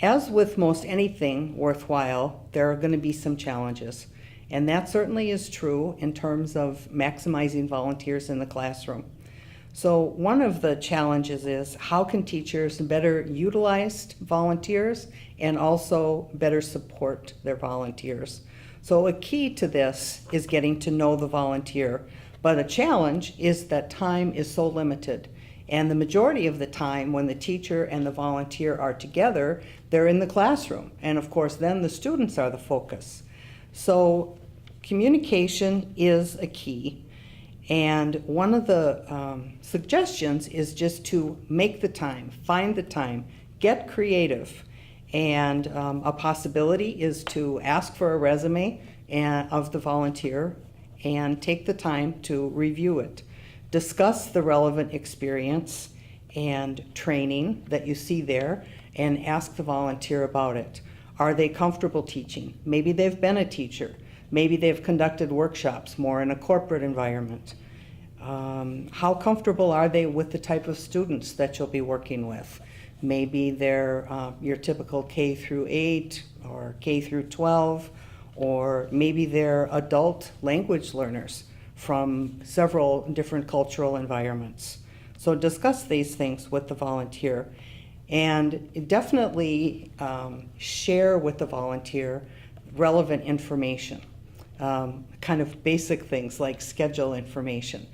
As with most anything worthwhile, there are going to be some challenges. And that certainly is true in terms of maximizing volunteers in the classroom. So one of the challenges is how can teachers better utilize volunteers and also better support their volunteers? So a key to this is getting to know the volunteer, but a challenge is that time is so limited. And the majority of the time when the teacher and the volunteer are together, they're in the classroom. And of course, then the students are the focus. So communication is a key. And one of the suggestions is just to make the time, find the time, get creative. And a possibility is to ask for a resume of the volunteer and take the time to review it. Discuss the relevant experience and training that you see there and ask the volunteer about it. Are they comfortable teaching? Maybe they've been a teacher. Maybe they've conducted workshops more in a corporate environment. How comfortable are they with the type of students that you'll be working with? Maybe they're your typical K through 8 or K through 12, or maybe they're adult language learners from several different cultural environments. So discuss these things with the volunteer, and definitely share with the volunteer relevant information, kind of basic things like schedule information.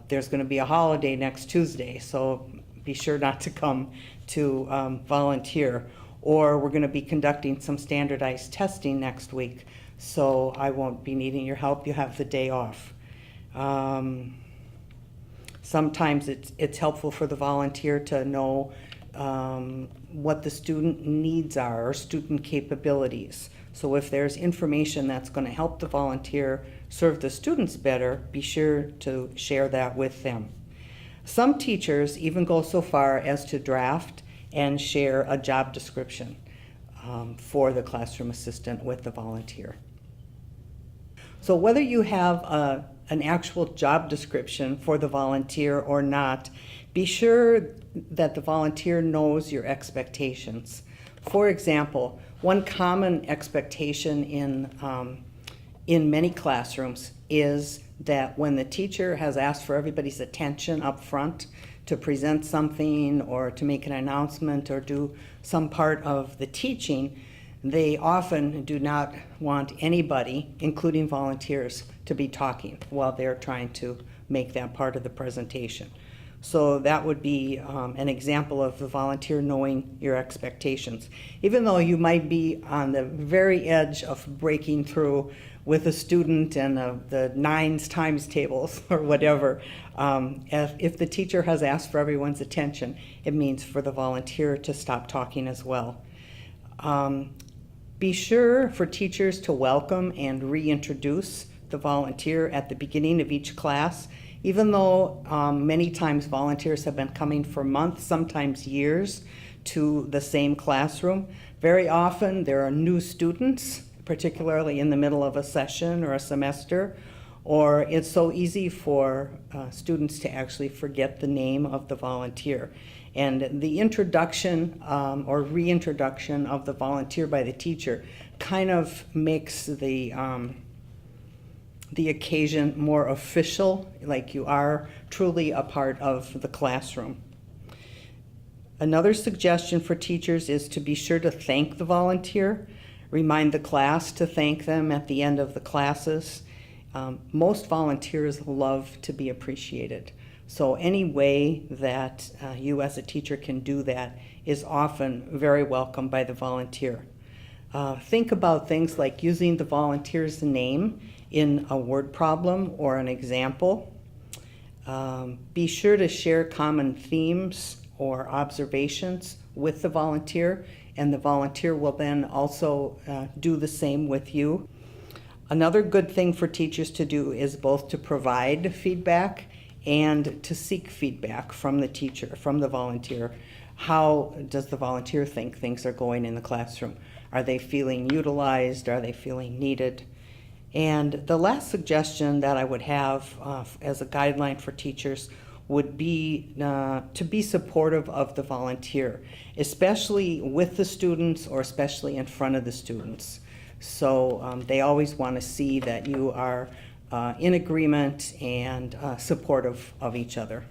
There's going to be a holiday next Tuesday, so be sure not to come to volunteer. Or we're going to be conducting some standardized testing next week, so I won't be needing your help. You have the day off. Sometimes it's helpful for the volunteer to know what the student needs are or student capabilities. So if there's information that's going to help the volunteer serve the students better, be sure to share that with them. Some teachers even go so far as to draft and share a job description for the classroom assistant with the volunteer. So whether you have an actual job description for the volunteer or not, be sure that the volunteer knows your expectations. For example, one common expectation in many classrooms is that when the teacher has asked for everybody's attention up front to present something or to make an announcement or do some part of the teaching, they often do not want anybody, including volunteers, to be talking while they're trying to make that part of the presentation. So that would be an example of the volunteer knowing your expectations. Even though you might be on the very edge of breaking through with a student and the 9s times tables or whatever, if the teacher has asked for everyone's attention, it means for the volunteer to stop talking as well. Be sure for teachers to welcome and reintroduce the volunteer at the beginning of each class. Even though many times volunteers have been coming for months, sometimes years, to the same classroom, very often there are new students, particularly in the middle of a session or a semester, or it's so easy for students to actually forget the name of the volunteer. And the introduction or reintroduction of the volunteer by the teacher kind of makes the occasion more official, like you are truly a part of the classroom. Another suggestion for teachers is to be sure to thank the volunteer. Remind the class to thank them at the end of the classes. Most volunteers love to be appreciated. So any way that you as a teacher can do that is often very welcome by the volunteer. Think about things like using the volunteer's name in a word problem or an example. Be sure to share common themes or observations with the volunteer, and the volunteer will then also do the same with you. Another good thing for teachers to do is both to provide feedback and to seek feedback from the teacher, from the volunteer. How does the volunteer think things are going in the classroom? Are they feeling utilized? Are they feeling needed? And the last suggestion that I would have as a guideline for teachers would be to be supportive of the volunteer, especially with the students or especially in front of the students. So they always want to see that you are in agreement and supportive of each other.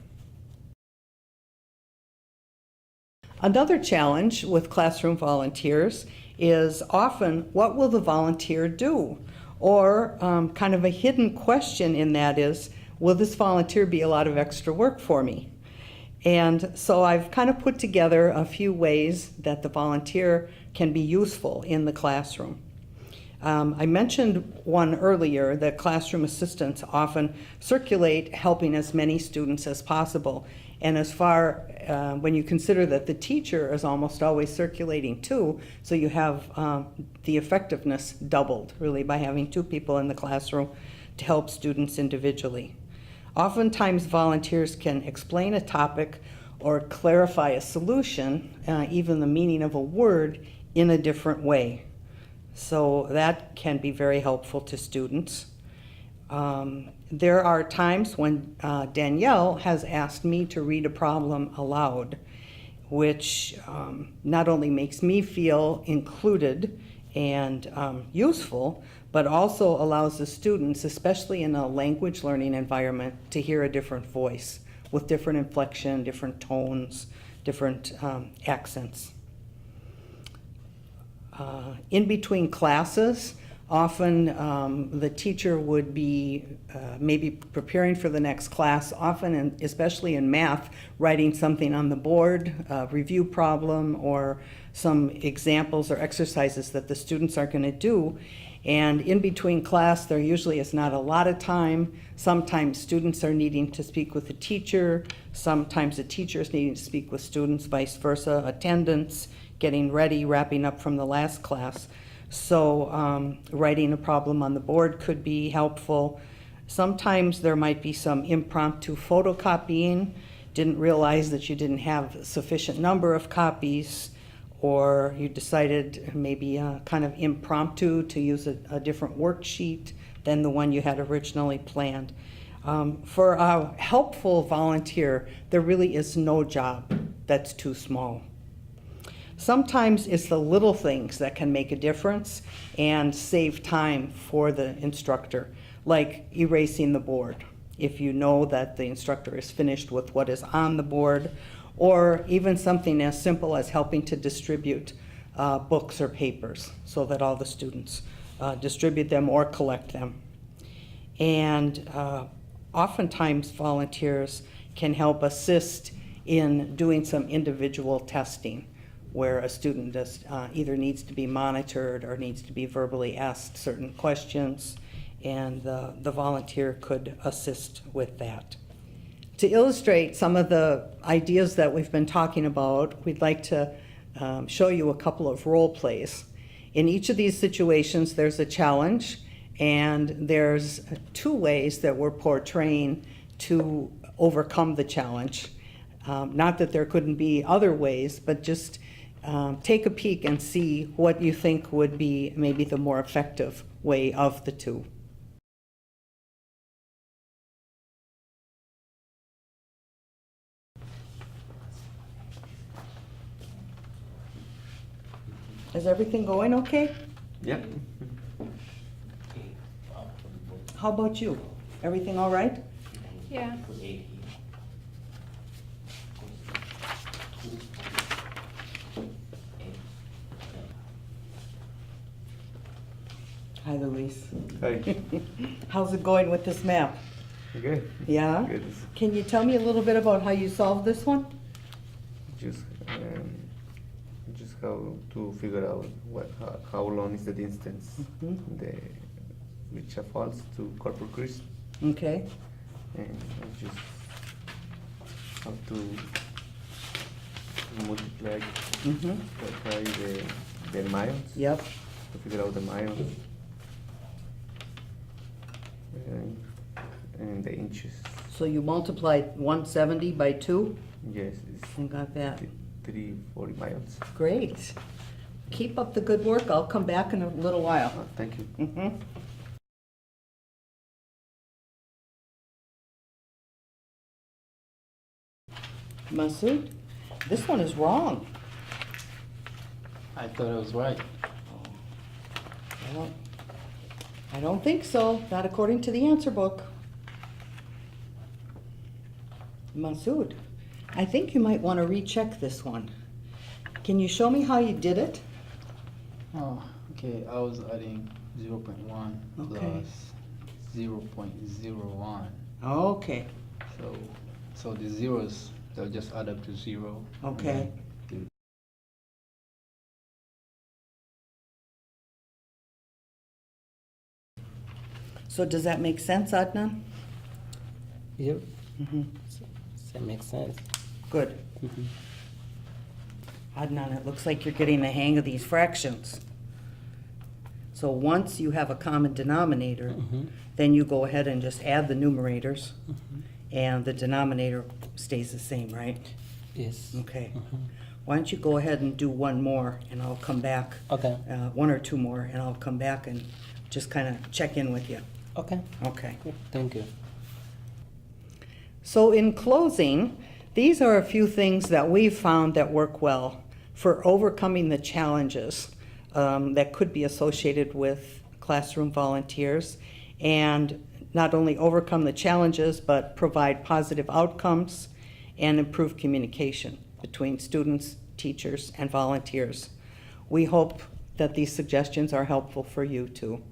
Another challenge with classroom volunteers is often, what will the volunteer do? Or kind of a hidden question in that is, will this volunteer be a lot of extra work for me? And so I've kind of put together a few ways that the volunteer can be useful in the classroom. I mentioned one earlier, that classroom assistants often circulate helping as many students as possible. And as far, when you consider that the teacher is almost always circulating too, so you have the effectiveness doubled, really, by having two people in the classroom to help students individually. Oftentimes, volunteers can explain a topic or clarify a solution, even the meaning of a word, in a different way. So that can be very helpful to students. There are times when Danielle has asked me to read a problem aloud, which not only makes me feel included and useful, but also allows the students, especially in a language learning environment, to hear a different voice with different inflection, different tones, different accents. In between classes, often the teacher would be maybe preparing for the next class, often, and especially in math, writing something on the board, a review problem, or some examples or exercises that the students are going to do. And in between class, there usually is not a lot of time. Sometimes students are needing to speak with the teacher. Sometimes the teacher is needing to speak with students, vice versa, attendance, getting ready, wrapping up from the last class. So writing a problem on the board could be helpful. Sometimes there might be some impromptu photocopying. Didn't realize that you didn't have a sufficient number of copies, or you decided maybe kind of impromptu to use a different worksheet than the one you had originally planned. For a helpful volunteer, there really is no job that's too small. Sometimes it's the little things that can make a difference and save time for the instructor, like erasing the board, if you know that the instructor is finished with what is on the board, or even something as simple as helping to distribute books or papers so that all the students distribute them or collect them. And oftentimes volunteers can help assist in doing some individual testing, where a student just either needs to be monitored or needs to be verbally asked certain questions, and the volunteer could assist with that. To illustrate some of the ideas that we've been talking about, we'd like to show you a couple of role plays. In each of these situations, there's a challenge, and there's two ways that we're portraying to overcome the challenge. Not that there couldn't be other ways, but just take a peek and see what you think would be maybe the more effective way of the two. Is everything going okay? Yeah. How about you? Everything all right? Yeah. Hi, Luis. Hi. How's it going with this map? Good. Yeah? Good. Can you tell me a little bit about how you solved this one? Just how to figure out how long is the distance the Richa Falls to Corpus Christi, Okay. and just how to multiply the miles. Yep. To figure out the miles and the inches. So you multiplied 170 by 2 Yes, it's and got that. 340 miles. Great. Keep up the good work. I'll come back in a little while. Thank you. Mm-hmm. Masood, this one is wrong. I thought it was right. Well, I don't think so, not according to the answer book. Masood, I think you might want to recheck this one. Can you show me how you did it? Oh, okay. I was adding 0.1 Okay. plus 0.01. Okay, So the zeros, they'll just add up to 0. and okay. then So does that make sense, Adnan? Yep. Mm-hmm. That makes sense. Good. Mhm. Adnan, it looks like you're getting the hang of these fractions. So once you have a common denominator, Mhm. then you go ahead and just add the numerators, Mhm. and the denominator stays the same, right? Yes. Okay. Mhm. Why don't you go ahead and do one more, and I'll come back, Okay. one or two more, and I'll come back and just kind of check in with you. Okay. Okay. Thank you. So in closing, these are a few things that we've found that work well for overcoming the challenges that could be associated with classroom volunteers, and not only overcome the challenges, but provide positive outcomes and improve communication between students, teachers, and volunteers. We hope that these suggestions are helpful for you too.